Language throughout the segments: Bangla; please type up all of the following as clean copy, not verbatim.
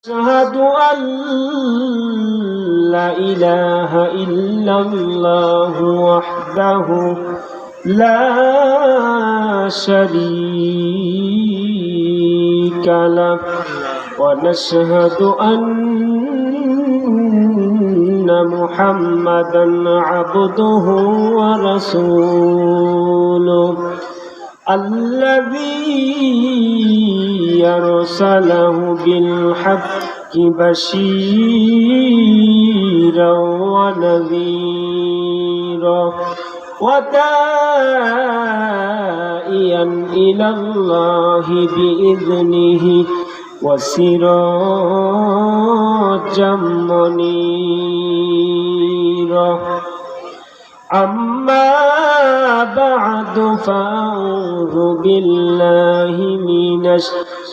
أشهد أن لا إله إلا الله وحده لا شريك له ونشهد أن محمدا عبده ورسوله الذي أرسله بالحق بشيرا ونذيرا وداعيا إلى الله بإذنه وسراجا منيرا أما بعد فأعوذ بالله من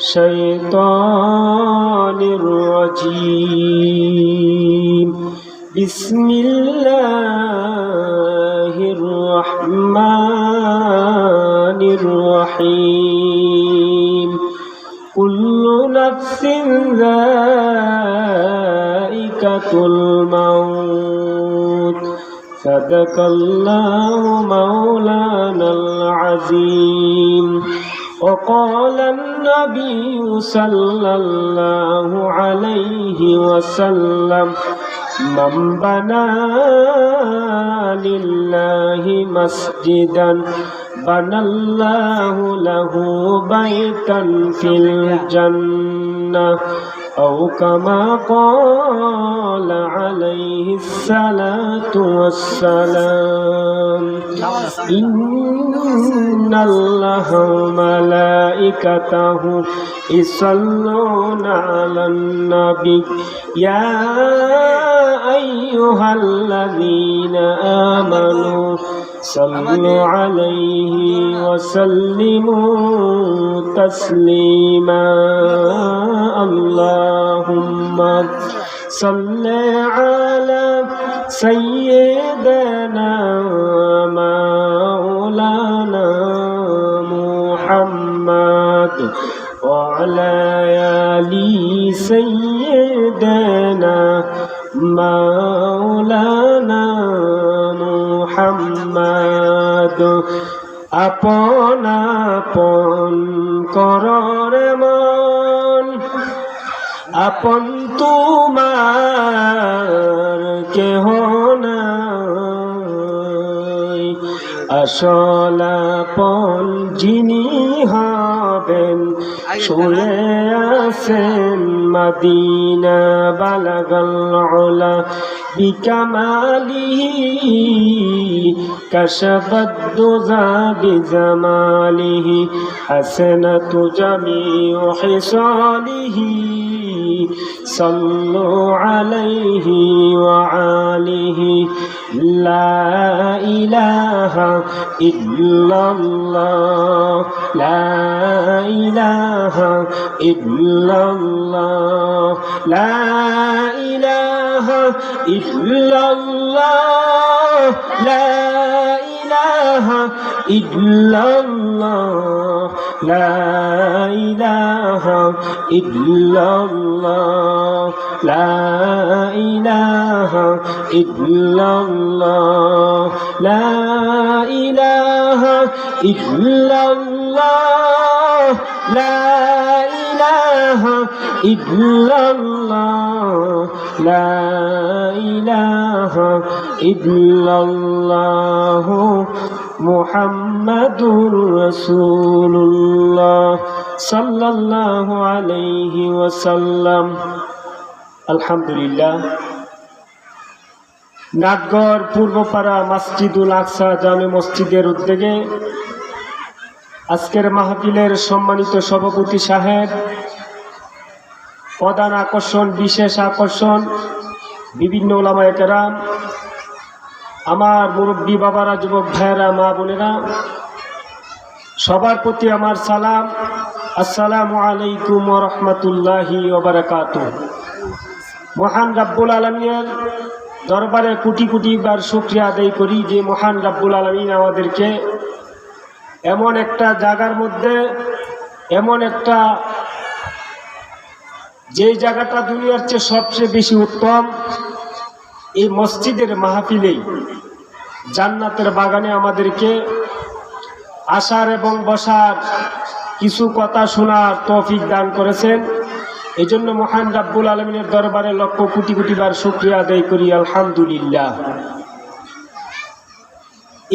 الشيطان الرجيم بسم الله الرحمن الرحيم كل نفس ذائقة الموت صدق الله مولانا العظيم وقال النبي صلى الله عليه وسلم من بنى لله مسجدا بنى الله له بيتا في الجنة أو كما قال عليه الصلاة والسلام إن الله وملائكته يصلون على النبي يا أيها الذين آمنوا صلوا عليه وسلموا تسليما اللهم صل على سيدنا مولانا محمد وعلى آل سيدنا مولانا محمد আপন আপন কররে মন আপন তোমার কেহ নাই আসল আপন যিনি হবেন শুয়ে আছেন মদিনা বালাগাল উলা বিকামালিহি কাশাফাদ দুজা বিজামালিহি হাসানাতু জামিউ হিসালিহি সাল্লু আলাইহি ওয়া আলিহি লা ইলাহা ইল্লাল্লাহ লা ইলাহা ইল্লাল্লাহ লা ইলাহা ইল্লাল্লাহ লা ইলাহা ইল্লাল্লাহ লা ইলাহা ইল্লাল্লাহ লা ইলাহা ইল্লাল্লাহ লা ইলাহা ইল্লাল্লাহ লা ইলাহা ইল্লাল্লাহ লা ইলাহা ইল্লাল্লাহ মুহাম্মাদুর রাসূলুল্লাহ সাল্লাল্লাহু আলাইহি ওয়াসাল্লাম। আলহামদুলিল্লাহ, নাটগড় পূর্বপাড়া মসজিদুল আকসা জামে মসজিদের উদ্যোগে আজকের মাহফিলের সম্মানিত সভাপতি সাহেব, প্রধান আকর্ষণ, বিশেষ আকর্ষণ বিভিন্ন ওলামায়ে কেরাম, আমার মুরব্বী বাবারা, যুবক ভাইয়েরা, মা বোনেরা, সবার প্রতি আমার সালাম। আসসালামু আলাইকুম ওয়া রাহমাতুল্লাহি ওয়া বারাকাতুহু। মহান রব্বুল আলামিনের দরবারে কোটি কোটি বার শুকরিয়া আদায় করি যে মহান রব্বুল আলামিন আমাদেরকে এমন একটা জায়গার মধ্যে, এমন একটা যে জায়গাটা দুনিয়ার চেয়ে সবচেয়ে বেশি উত্তম, এই মসজিদের মাহফিলেই জান্নাতের বাগানে আমাদেরকে আসার এবং বসার কিছু কথা শোনার তৌফিক দান করেছেন। এই জন্য মহান রাব্বুল আলামিনের দরবারে লক্ষ কোটি কোটি বার শুকরিয়া আদায় করি, আলহামদুলিল্লাহ।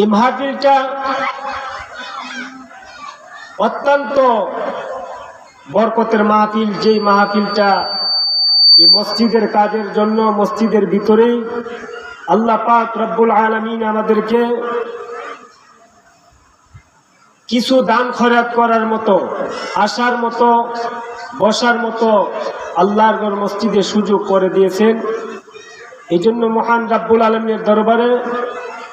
এই মাহফিলটা অত্যন্ত বরকতের মাহফিল, যেই মাহফিলটা এই মসজিদের কাজের জন্য মসজিদের ভিতরেই আল্লাহ পাক রব্বুল আলামিন আমাদেরকে কিছু দান খয়রাত করার মতো, আসার মতো, বসার মতো আল্লাহর ঘর মসজিদে সুযোগ করে দিয়েছেন। এই জন্য মহান রাব্বুল আলামিনের দরবারে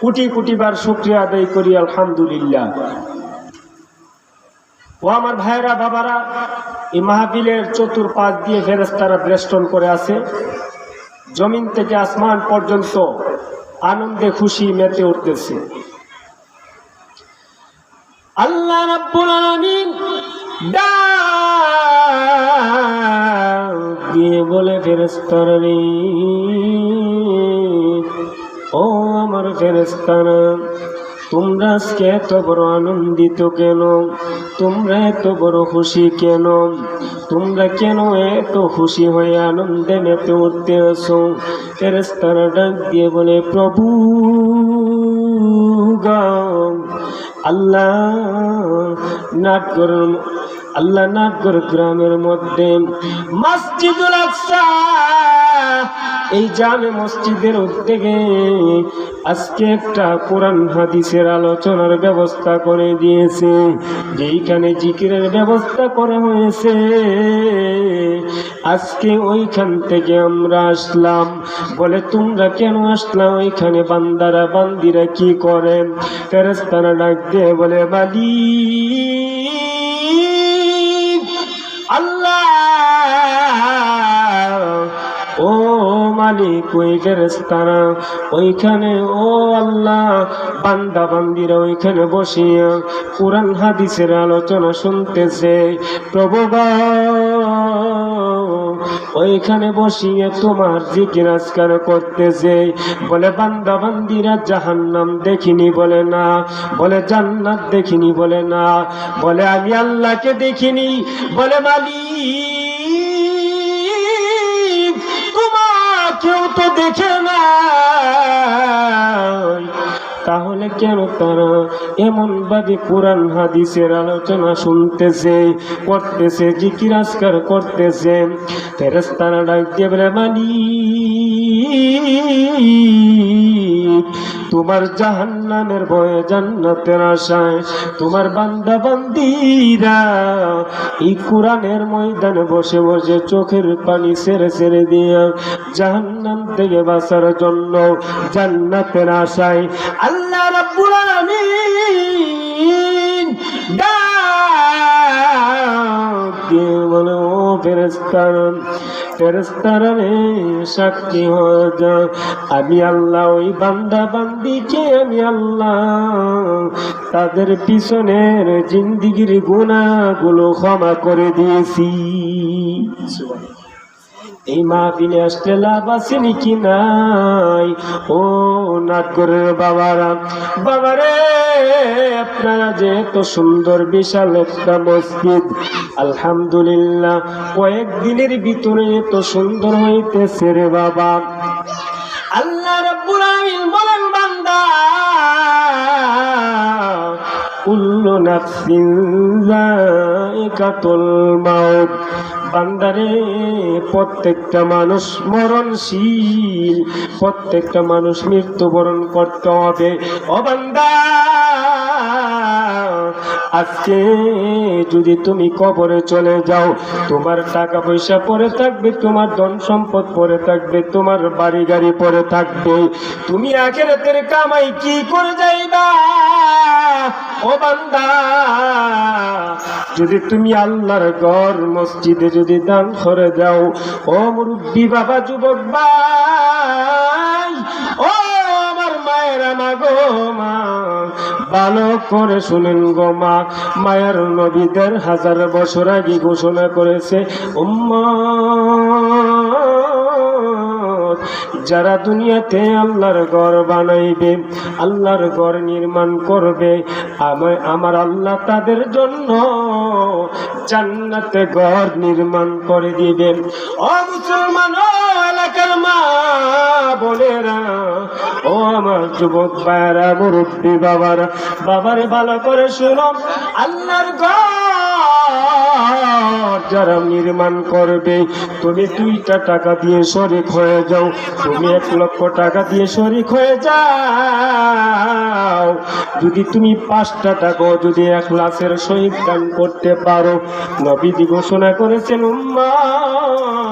কোটি কোটি বার শুকরিয়া আদায় করি, আলহামদুলিল্লাহ। ও আমার ভাইরা বাবারা, এই মাহফিলের চতুর্পাশ দিয়ে ফেরেশতারা বেষ্টন করে আছে। জমিন থেকে আসমান পর্যন্ত আনন্দে খুশি মেতে উঠতেছে। আল্লাহ রাব্বুল আলামিন ডাক দিয়ে বলে, ফেরেশতারা রে, ও আমার ফেরেশতারা, তোমরা আজকে এত বড় আনন্দিত কেন? তোমরা এত বড় খুশি কেন? তোমরা কেন এত খুশি হয়ে আনন্দে মেতে উঠতে আসো? ফেরেশতারা ডাক দিয়ে বলে, প্রভু আল্লাহ নাটগড় গ্রামের মধ্যে মসজিদুল আকসা, এই জামে মসজিদের উদ্যোগে আজকে একটা কোরআন হাদিসের আলোচনার ব্যবস্থা করে দিয়েছে, যেইখানে জিকিরের ব্যবস্থা করা হয়েছে। আজকে ওইখান থেকে আমরা আসলাম। বলে, তোমরা কেন আসলাম? ওইখানে বান্দারা বান্দিরা কি করে? ফেরেশতারা ডাক দিয়ে বলে, মালিক আল্লাহ, ও মালিক, ওই ফেরেশতারা ওইখানে, ও আল্লাহ, বান্দা বান্দিরা ওইখানে বসিয়া কোরআন হাদিসের আলোচনা শুনতেছে। প্রভু ওইখানে বসিয়ে তোমার জিকির আজকার করতেছে। বলে, বান্দা বান্দিরা জাহান্নাম দেখিনি? বলে না। বলে, জান্নাত দেখিনি? বলে না। বলে, আমি আল্লাহকে দেখিনি? বলে, মালিক তোমাকেও তো দেখে না। তাহলে কেন তারা এমন ভাবে কোরআন হাদিসের আলোচনা শুনতেছে, করতেছে, জিকির আজকার করতেছে? ফেরেশতারা ডাক দিয়ে বলে, মালিক তোমার জাহান্নামের ভয়ে জান্নাতের আশায় তোমার বান্দা বান্দিরা এই কোরআনের ময়দানে বসে বসে চোখের পানি ছেড়ে ছেড়ে দিয়া জাহান্নাম থেকে বাঁচার জন্য জান্নাতের আশায় আল্লাহ রাব্বুল আলামিন ডাক দিয়ে বলে, ও ফেরেশতারা রে, সাক্ষী হয়ে যা, আমি আল্লাহ ওই বান্দা বান্দিকে আমি আল্লাহ তাদের পিছনের জিন্দিগির গুনাহগুলো ক্ষমা করে দিয়েছি। এই মাহফিলে আসতে লাভ আছে নাকি নাই? ও নাটগড়ের বাবারে, আপনারা যে এত সুন্দর বিশাল একটা মসজিদ, আলহামদুলিল্লাহ কয়েকদিনের ভিতরে এত সুন্দর হইতেছে রে বাবা। আল্লাহ রাব্বুল আলামিন বলেন, বান্দা কুল্লু নাফসিন যায়িকাতুল মাউত, বান্দারে প্রত্যেকটা মানুষ মরণশীল, প্রত্যেকটা মানুষ মৃত্যুবরণ করতে হবে। ও বান্দা, আজকে যদি তুমি কবরে চলে যাও, তোমার টাকা পয়সা পড়ে থাকবে, তোমার ধন সম্পদ পড়ে থাকবে, তোমার বাড়ি গাড়ি পড়ে থাকবে, তুমি আখিরাতের কামাই কি করে যাইবা? ও বান্দা, যদি তুমি আল্লাহর ঘর মসজিদে যদি দান করে দাও, ও মুরব্বী বাবা, যুবক ভাই, ও আমার মায়েরা, মা গো মা, ভালো করে শুনেন গো মা, মায়ের নবীদের 1000 বছর আগে ঘোষণা করেছে, উম্মত যারা দুনিয়াতে আল্লাহর ঘর বানাইবে, আল্লাহর ঘর নির্মাণ করবে, আমার আল্লাহ তাদের জন্য জান্নাতে ঘর নির্মাণ করে দিবেন। ও মুসলমান, ও এলাকার মা বোনেরা, ও আমার যুবক ভাইরা, মুরব্বী বাবারা, বাবারে ভালো করে শুনো, আল্লাহর ঘর যারা নির্মাণ করবে, তুমি 2টা টাকা দিয়ে শরীক হয়ে যাও, তুমি 1 লক্ষ টাকা দিয়ে শরীক হয়ে যাও, যদি তুমি 5টা টাকা যদি ইখলাসের সহিত দান করতে পারো, নবীজি ঘোষণা করেছেন, উম্মত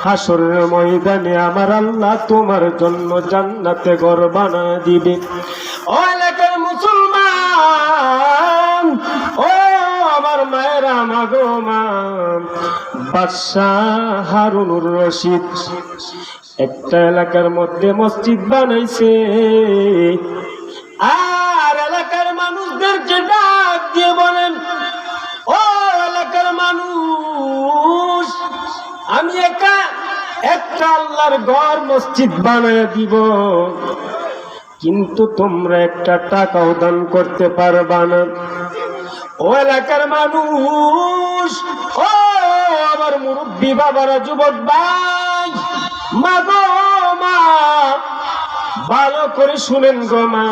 হাসরের ময়দানে আমার আল্লাহ তোমার জন্য জান্নাতে ঘর বানায় দিবে। ও এলাকার মুসলমান, ও আমার মায়েরা, মাগো মা, বাদশাহ হারুনুর রশিদ একটা এলাকার মধ্যে মসজিদ বানাইছে, আর এলাকার মানুষদেরকে ডাক দিয়ে বলেন, ও এলাকার মানুষ, আমি একটা আল্লাহর ঘর মসজিদ বানায় দিব, কিন্তু তোমরা একটা টাকাও দান করতে পারবা না। ও এলাকার মানুষ, ও আমার মুরব্বী বাবারা, যুবক ভাই, মা গো মা, ভালো করে শুনেন গো মা,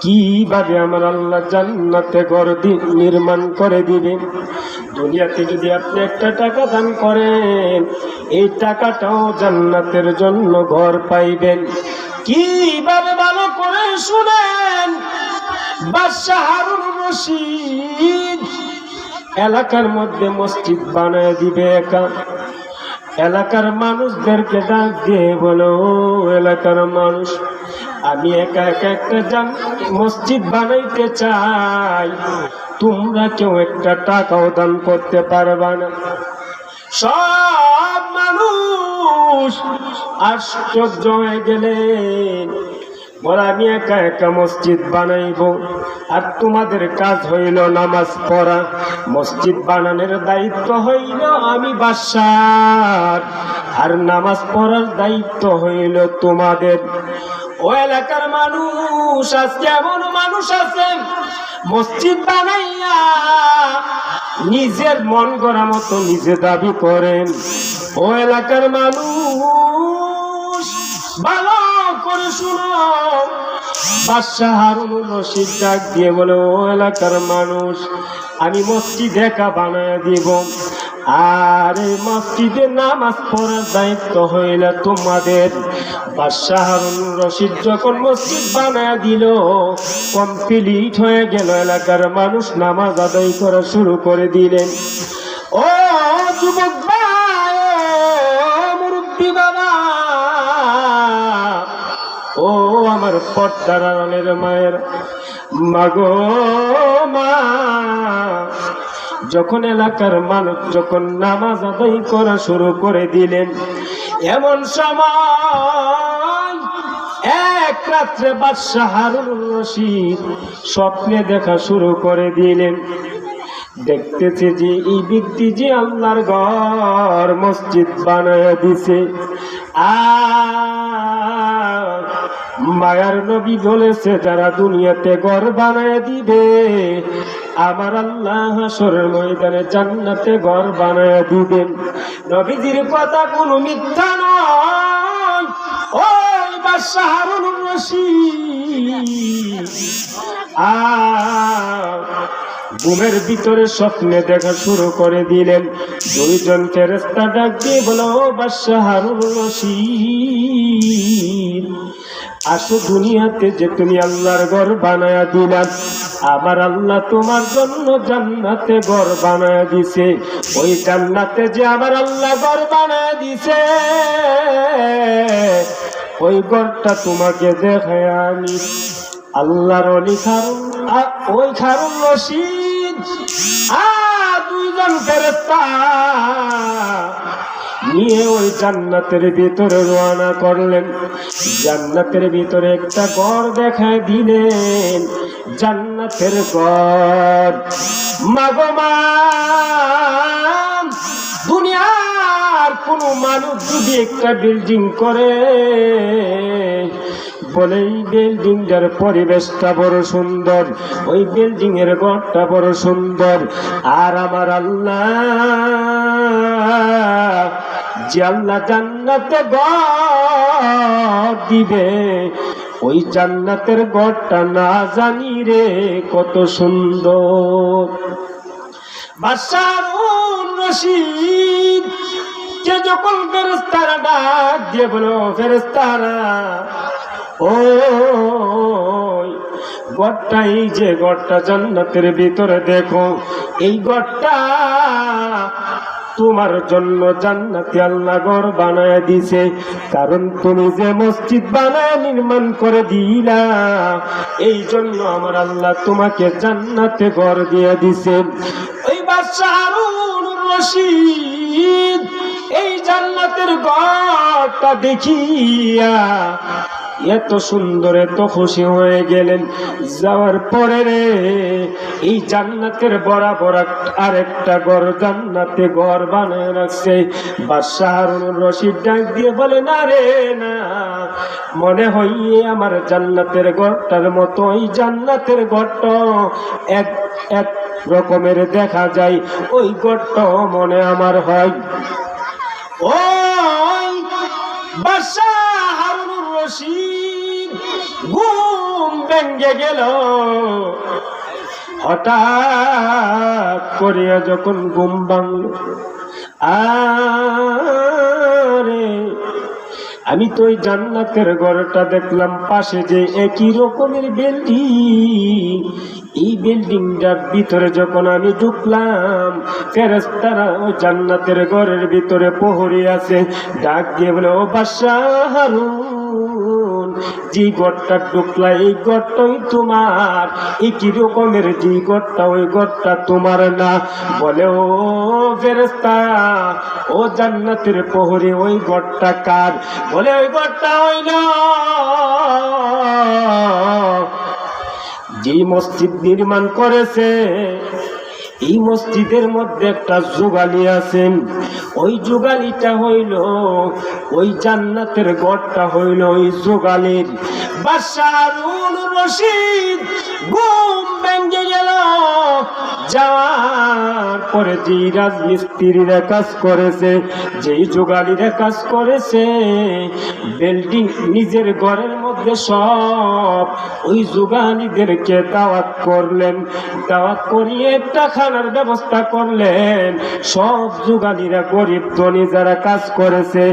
কিভাবে আমার আল্লাহ জান্নাতে ঘর নির্মাণ করে দিবে। দুনিয়াতে যদি আপনি একটা টাকা দান করেন, এই টাকাটাও জান্নাতের জন্য ঘর পাইবেন। কিভাবে? ভালো করে শুনেন। বাদশাহ হারুনুর রশিদ এলাকার মধ্যে মসজিদ বানায় দিবে একা। এলাকার মানুষদেরকে ডাক দিয়ে বলো, এলাকার মানুষ, আমি একা একা একটা মসজিদ বানাইতে চাই, তোমরা কেউ একটা টাকাও দান করতে পারবা না। সব মানুষ আশ্চর্য হয়ে গেলেন, বলে আমি একা একা মসজিদ বানাইব, আর তোমাদের কাজ হইল নামাজ পড়া, মসজিদ বানানোর দায়িত্ব হইল আমি বাদশাহ, আর নামাজ পড়ার দায়িত্ব হইল তোমাদের। ও এলাকার মানুষ, আজকে এমন মানুষ আছে মসজিদ বানাইয়া নিজের মন গড়া মতো নিজে দাবি করেন। ও এলাকার মানুষ, ভালো করে শুনো, বাদশাহ হারুনুর রশিদ ডাক দিয়ে বলে, ও এলাকার মানুষ, আমি মসজিদ একা বানায় দিব, আর এই মসজিদে নামাজ পড়ার দায়িত্ব হইল তোমাদের। বাদশাহ হারুনুর রশিদ যখন মসজিদ বানায় দিল, কমপ্লিট হয়ে গেল, এলাকার মানুষ নামাজ আদায় করা শুরু করে দিলেন। ও যুবক ভাই, মুরব্বী বাবা, ও আমার পর্দার আড়ালের মায়ের মাগো মা, যখন এলাকার মানুষ যখন নামাজ আদায় করা শুরু করে দিলেন, এমন সময় এক রাত্রে বাদশাহ হারুনুর রশিদ স্বপ্নে দেখা শুরু করে দিলেন। দেখতেছে যে এই ব্যক্তি যে আল্লাহর ঘর মসজিদ বানায় দিছে, আর মায়ার নবী বলেছে যারা দুনিয়াতে ঘর বানায় দিবে, আমার আল্লাহ হাসরের ময়দানে জান্নাতে ঘর বানায় দিবেন। নবীজির কথা কোনো মিথ্যা নয়। ওই বাদশাহ হারুনুর রশিদ ঘুমের ভিতরে স্বপ্নে দেখা শুরু করে দিলেন। দুইজন ফেরেশতা ডাক দিয়ে বলো, বাদশাহ হারুনুর রশিদ, আসো দুনিয়াতে যে তুমি আল্লাহর ঘর বানায়া দিলা, আমার আল্লাহ তোমার জন্য জান্নাতে ঘর বানায়া দিছে। ওই জান্নাতে যে আমার আল্লাহ ঘর বানায়া দিছে, ওই ঘরটা তোমাকে দেখায় আমি আল্লাহর ওলি ওই হারুন রশিদ দুইজন ফেরেশতা নিয়ে ওই জান্নাতের ভিতরে রওনা করলেন। জান্নাতের ভিতরে একটা ঘর দেখায় দিলেন, জান্নাতের ঘর। মাগো মা, দুনিয়ার কোন মানুষ যদি একটা বিল্ডিং করে, বলে এই বিল্ডিংটার পরিবেশটা বড় সুন্দর, ওই বিল্ডিং এর ঘরটা বড় সুন্দর, আর আমার আল্লাহ যে আল্লাহ জান্নাতে ঘর দিবে, ওই জান্নাতের ঘরটা না জানি রে কত সুন্দর। বাদশা হারুন রশিদ কে যখন ফেরেশতারা ডাক দিয়ে বলো, ফেরেশতারা ওই ঘরটা, এই যে ঘরটা জান্নাতের ভিতরে দেখো, এই ঘরটা তোমার জন্য জান্নাতে আল্লাহ ঘর বানায় দিছে, কারণ তুমি যে মসজিদ বানায় নির্মাণ করে দিলা, এই জন্য আমার আল্লাহ তোমাকে জান্নাতে ঘর দিয়ে দিছে। ওই বাদশা হারুন রশিদ এই জান্নাতের ঘরটা দেখিয়া এত সুন্দর, এত খুশি হয়ে গেলেন। যাওয়ার পরে রে এই জান্নাতের বরাবর আরেকটা ঘর জান্নাতে ঘর বানায় রাখছে। বাদশা হারুন রশিদ ডাক দিয়ে বলে, না রে না, মনে হয় আমার জান্নাতের ঘরটার মতো এই জান্নাতের ঘরটা এক এক রকমের দেখা যায়, ওই ঘরটা মনে আমার হয়। ওই বাদশা হারুন রশিদ ঘুম ভেঙে গেল। হঠাৎ করিয়া যখন ঘুম ভাঙল, আরে আমি তো ওই জান্নাতের ঘরটা দেখলাম, পাশে যে একই রকমের বিল্ডিং, এই বিল্ডিংটার ভিতরে যখন আমি ঢুকলাম, ফেরেশতারা ওই জান্নাতের ঘরের ভিতরে প্রহরী আছে। ডাক দিয়ে বলে, ও বাদশা হারুন, যে ঘরটা ঢুকলা এই ঘরটাই তোমার, একই রকমের যে ঘরটা, ওই ঘরটা তোমার না। বলে, ও ফেরেশতা, ও জান্নাতের প্রহরী, ওই ঘরটা কার? বলে, ওই ঘরটা হইল যে মসজিদ নির্মাণ করেছে, এই মসজিদের মধ্যে একটা যুগালি আছেন, ওই যুগালিটা হইল ওই জান্নাতের ঘরটা হইল ওই যুগালির। বাদশা হারুন রশিদ ঘুম ভেঙে গেল। যাওয়ার পরে যে রাজমিস্ত্রিরা কাজ করেছে, যেই যুগালিরা কাজ করেছে, বিল্ডিং নিজের ঘরের মধ্যে সব ওই যুগালিদেরকে দাওয়াত করলেন। দাওয়াত করিয়ে একটা খানার ব্যবস্থা করলেন। সব যুগালিরা, গরিব ধনী যারা কাজ করেছে,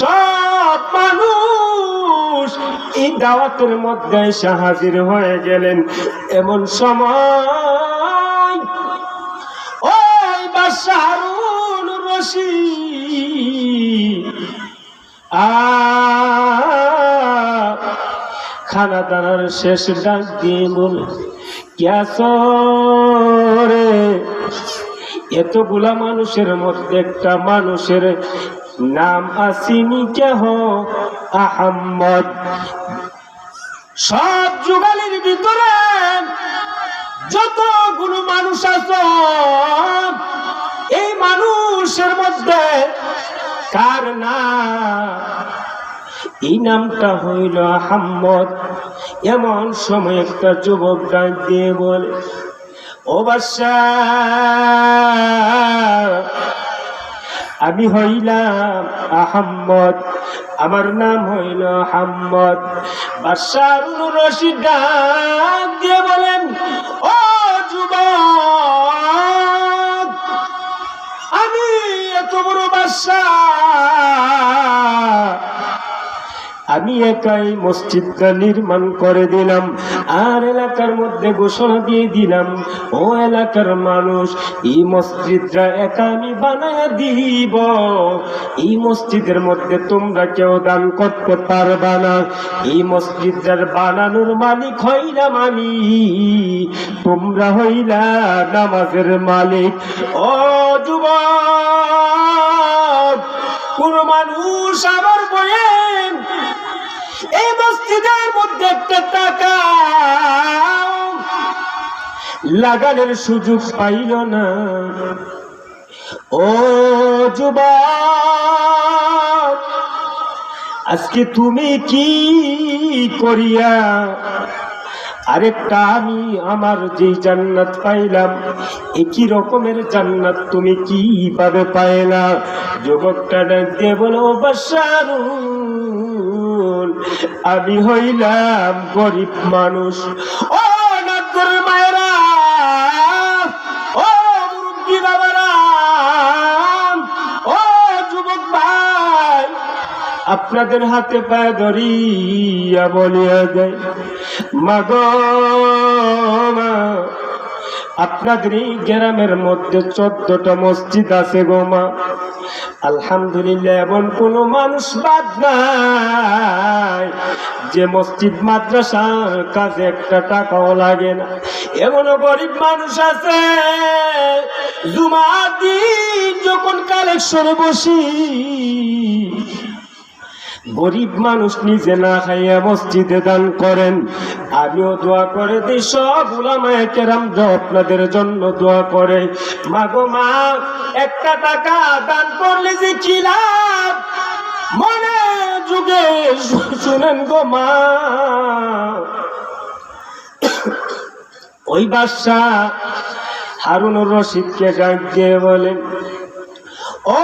সব মানুষ এই দাওয়াতের মধ্যে এসে হাজির হয়ে গেলেন। এমন সময় ওই বাদশা হারুন রশিদ খানা দানার শেষ ডাক দিয়ে বলে, রে এতগুলা মানুষের মধ্যে একটা মানুষের নাম আসিনি কেহ? আহম্মদ। সব যুগালির ভিতরে যতগুলো মানুষ আছে, এই মানুষের মধ্যে কার নাম? এই নামটা হইল আহম্মদ। এমন সময় একটা যুবক ডাক দিয়ে বলে, ও বাদশা, আমি হইলাম আহম্মদ, আমার নাম হইল আহম্মদ। বাদশা হারুন রশিদ ডাক দিয়ে বলেন, ও যুবক, আমি এত বড় বাদশা, আমি একাই মসজিদটা নির্মাণ করে দিলাম, আর এলাকার মধ্যে ঘোষণা দিয়ে দিলাম, ও এলাকার মানুষ, এই মসজিদটা একা আমি বানায় দিব, এই মসজিদের মধ্যে তোমরা কেউ দান করতে পারবা না। এই মসজিদটার বানানোর মালিক হইলাম আমি, তোমরা হইলা নামাজের মালিক। ও যুবক, কোন মানুষ আমার বলেন এই মসজিদের মধ্যে একটা টাকা লাগানোর সুযোগ পাইল না। ও যুবক, আজকে তুমি কি করিয়া আরেকটা আমি আমার যে জান্নাত পাইলাম একই রকমের জান্নাত তুমি কিভাবে পাইলা? যুবকটা ডাক দিয়ে বলো, বাশারুল, আমি হইলাম গরিব মানুষ। ও নাগর মায়েরা, ও মুরব্বী বাবারা, ও যুবক ভাই, আপনাদের হাতে পায়ে ধরিয়া বলিয়া যায়, মাগো মা, আপনাদের এই গ্রামের মধ্যে 14টা মসজিদ আছে গো মা। আলহামদুলিল্লাহ, এমন কোন মানুষ বাদ নাই যে মসজিদ মাদ্রাসার কাজে একটা টাকাও লাগে না। এমনও গরিব মানুষ আছে, জুমার দিন যখন কালেকশনে বসি, গরিব মানুষ নিজে না খাইয়া মসজিদে দান করেন। আমিও দোয়া করে দিই, সব উলামায়ে কেরাম আপনাদের জন্য দোয়া করে। মাগো মা, একটা টাকা দান করলে যে কি লাভ, মনে যুগে শুনেন গো মা। ওই বাদশা হারুনুর রশিদকে ডাক দিয়ে বলেন, ও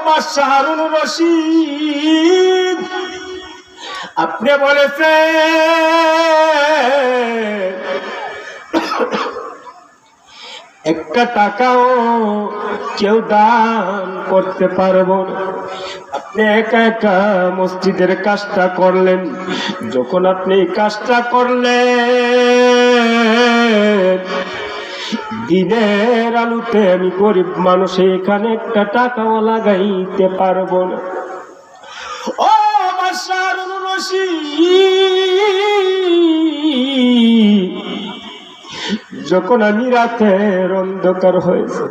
বাদশা হারুনুর রশিদ, আপনি বলেছেন একটা টাকাও কেউ দান করতে পারবো না। আপনি একা একা মসজিদের কাজটা করলেন। যখন আপনি কাজটা করলেন, দিনের আলোতে আমি গরিব মানুষ, এখানে একটা টাকাও লাগাইতে পারবো না। ও বাশারুর রশিদ, যখন আমি রাতের অন্ধকার হয়েছে,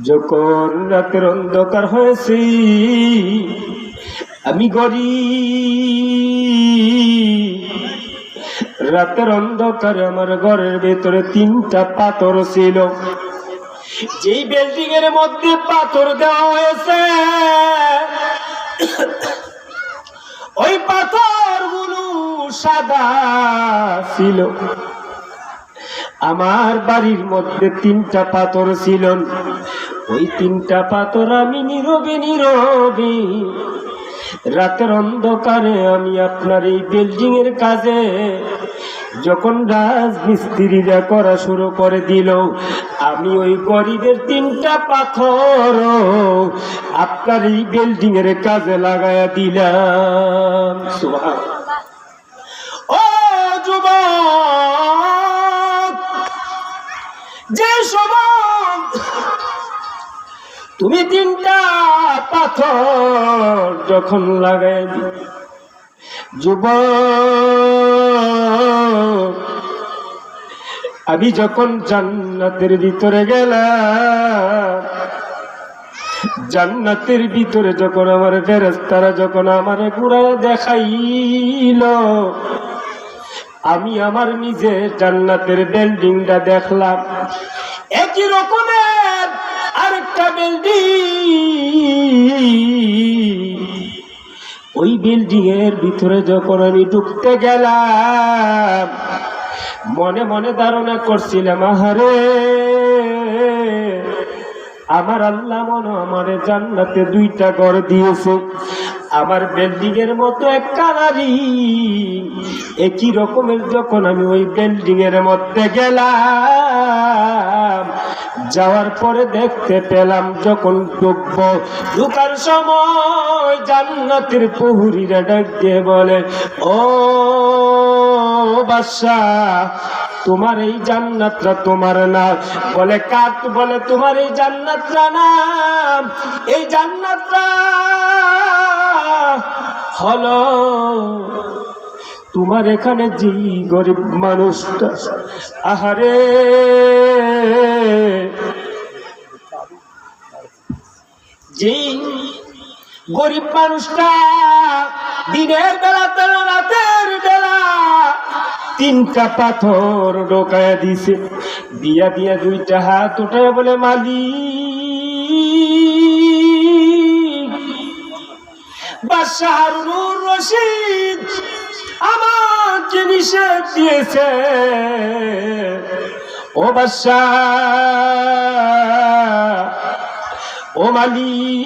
যখন রাতের অন্ধকার হয়েছি, আমি গরিব, রাতের অন্ধকারে আমার ঘরের ভেতরে 3টা পাথর ছিল। যেই বিল্ডিং এর মধ্যে পাথর দেওয়া হয়েছে, ওই পাথরগুলো সাদা ছিল। আমার বাড়ির মধ্যে 3টা পাথর ছিল। ওই 3টা পাথর আমি নীরবে নীরবে রাতের অন্ধকারে আমি আপনার এই বিল্ডিং এর কাজে যখন রাজমিস্ত্রিরা করা শুরু করে দিল, আমি ওই গরিবের 3টা পাথর আপনার এই বিল্ডিং এর কাজে লাগায়া দিলাম। সুবহানাল্লাহ। ও যুবক, যে সময় তুমি 3টা পাথর যখন লাগাই দি, যুবক, আমি যখন জান্নাতের ভিতরে গেলাম, জান্নাতের ভিতরে যখন আমার ফেরেশতারা যখন আমার ঘুরায় দেখাইল, আমি আমার নিজের জান্নাতের বিল্ডিংটা দেখলাম। একই রকমের আরেকটা বিল্ডিং, ওই বিল্ডিং এর ভিতরে যখন আমি ঢুকতে গেলাম, মনে মনে ধারণা করছিলাম, আহারে আমার আল্লাহ মনে আমার জান্নাতে 2টা ঘর দিয়েছে, আমার বিল্ডিং এর মতো একটা নারী। একই রকমের যখন আমি ওই বিল্ডিং এর মধ্যে গেলাম, যাওয়ার পরে দেখতে পেলাম, যখন ঢুকার সময় জান্নাতের প্রহরীরা ডাক দিয়ে বলে, ও বাদশা, তোমার এই জান্নাতটা তোমার না। বলে কার? বলে তোমার এই জান্নাতটা না, এই জান্নাতটা হলো তোমার এখানে যে গরিব মানুষটা, আহারে যেই গরিব মানুষটা দিনের বেলাতে রাতের বেলা 3টা পাথর ঢোকায় দিছে, দিয়া 2টা হাত উঠায় বলে, মালিক, বাদশা হারুনুর রশিদ আমাকে নিষেধ দিয়েছে। ও বাদশা, ও মালিক,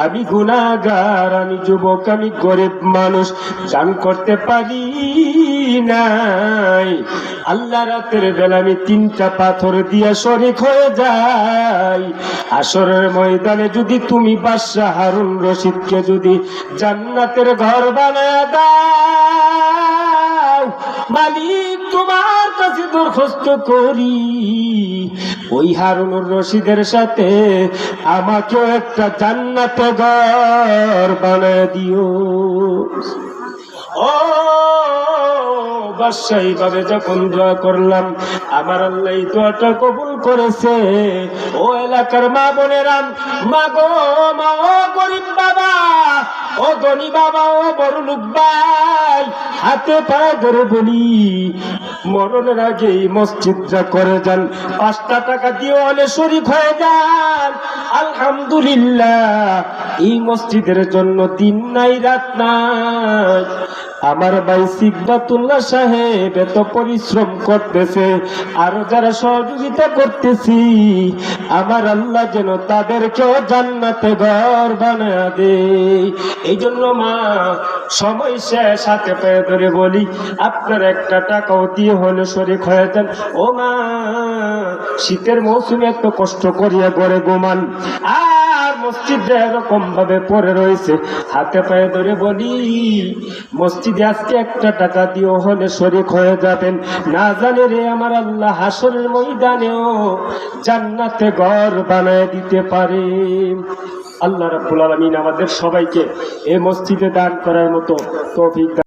আমি গুনাহগার, আমি যুবক, আমি গরিব মানুষ, দান করতে পারি নাই। আল্লাহ রাতের বেলা আমি 3টা পাথর দিয়া শরীক হয়ে যাই। আসরের ময়দানে যদি তুমি বাদশা হারুন রশিদকে যদি জান্নাতের ঘর বানায় দাও, মালিক তোমার কাছে দরখাস্ত করি, ওই হারুনুর রশিদের সাথে আমাকেও একটা জান্নাতে ঘর বানায় দিও। ও বাদশা, এইভাবে যখন দোয়া করলাম, আমার আল্লাহ এই দোয়াটা কবুল করেছে। ও এলাকার মা বোনেরা, মা গো মা, ও গরিব বাবা, ও ধনী বাবা, ও বড় লোক ভাই, হাতে পায়ে ধরে বলি, মরণের আগে এই মসজিদটা করে যান, 5টা টাকা দিয়ে হলে শরীক হয়ে যান। আলহামদুলিল্লাহ, এই মসজিদের জন্য দিন নাই রাত নাই। আমার ভাই সিকদাতুল্লাহ সাহেব এত পরিশ্রম করতেছে, আরো যারা সহযোগিতা করতেছি, আমার আল্লাহ যেন তাদেরকেও জান্নাতে ঘর বানায় দে। এই জন্য মা, সময় শেষ, হাতে পায়ে ধরে বলি, আপনার 1টা টাকাও দিয়ে হলে শরীক হয়ে যান। ও মা, শীতের মৌসুমে এত কষ্ট করিয়া ঘরে ঘুমান, আর মসজিদে এরকম ভাবে পড়ে রয়েছে, হাতে পায়ে ধরে বলি, মসজিদে আজকে 1টা টাকা দিয়েও হলে শরীক হয়ে যাবেন। না জানে রে আমার আল্লাহ হাসরের ময়দানেও জান্নাতে ঘর বানায় দিতে পারে। আল্লাহ রাব্বুল আলামিন আমাদের সবাইকে এই মসজিদে দান করার মতো তৌফিক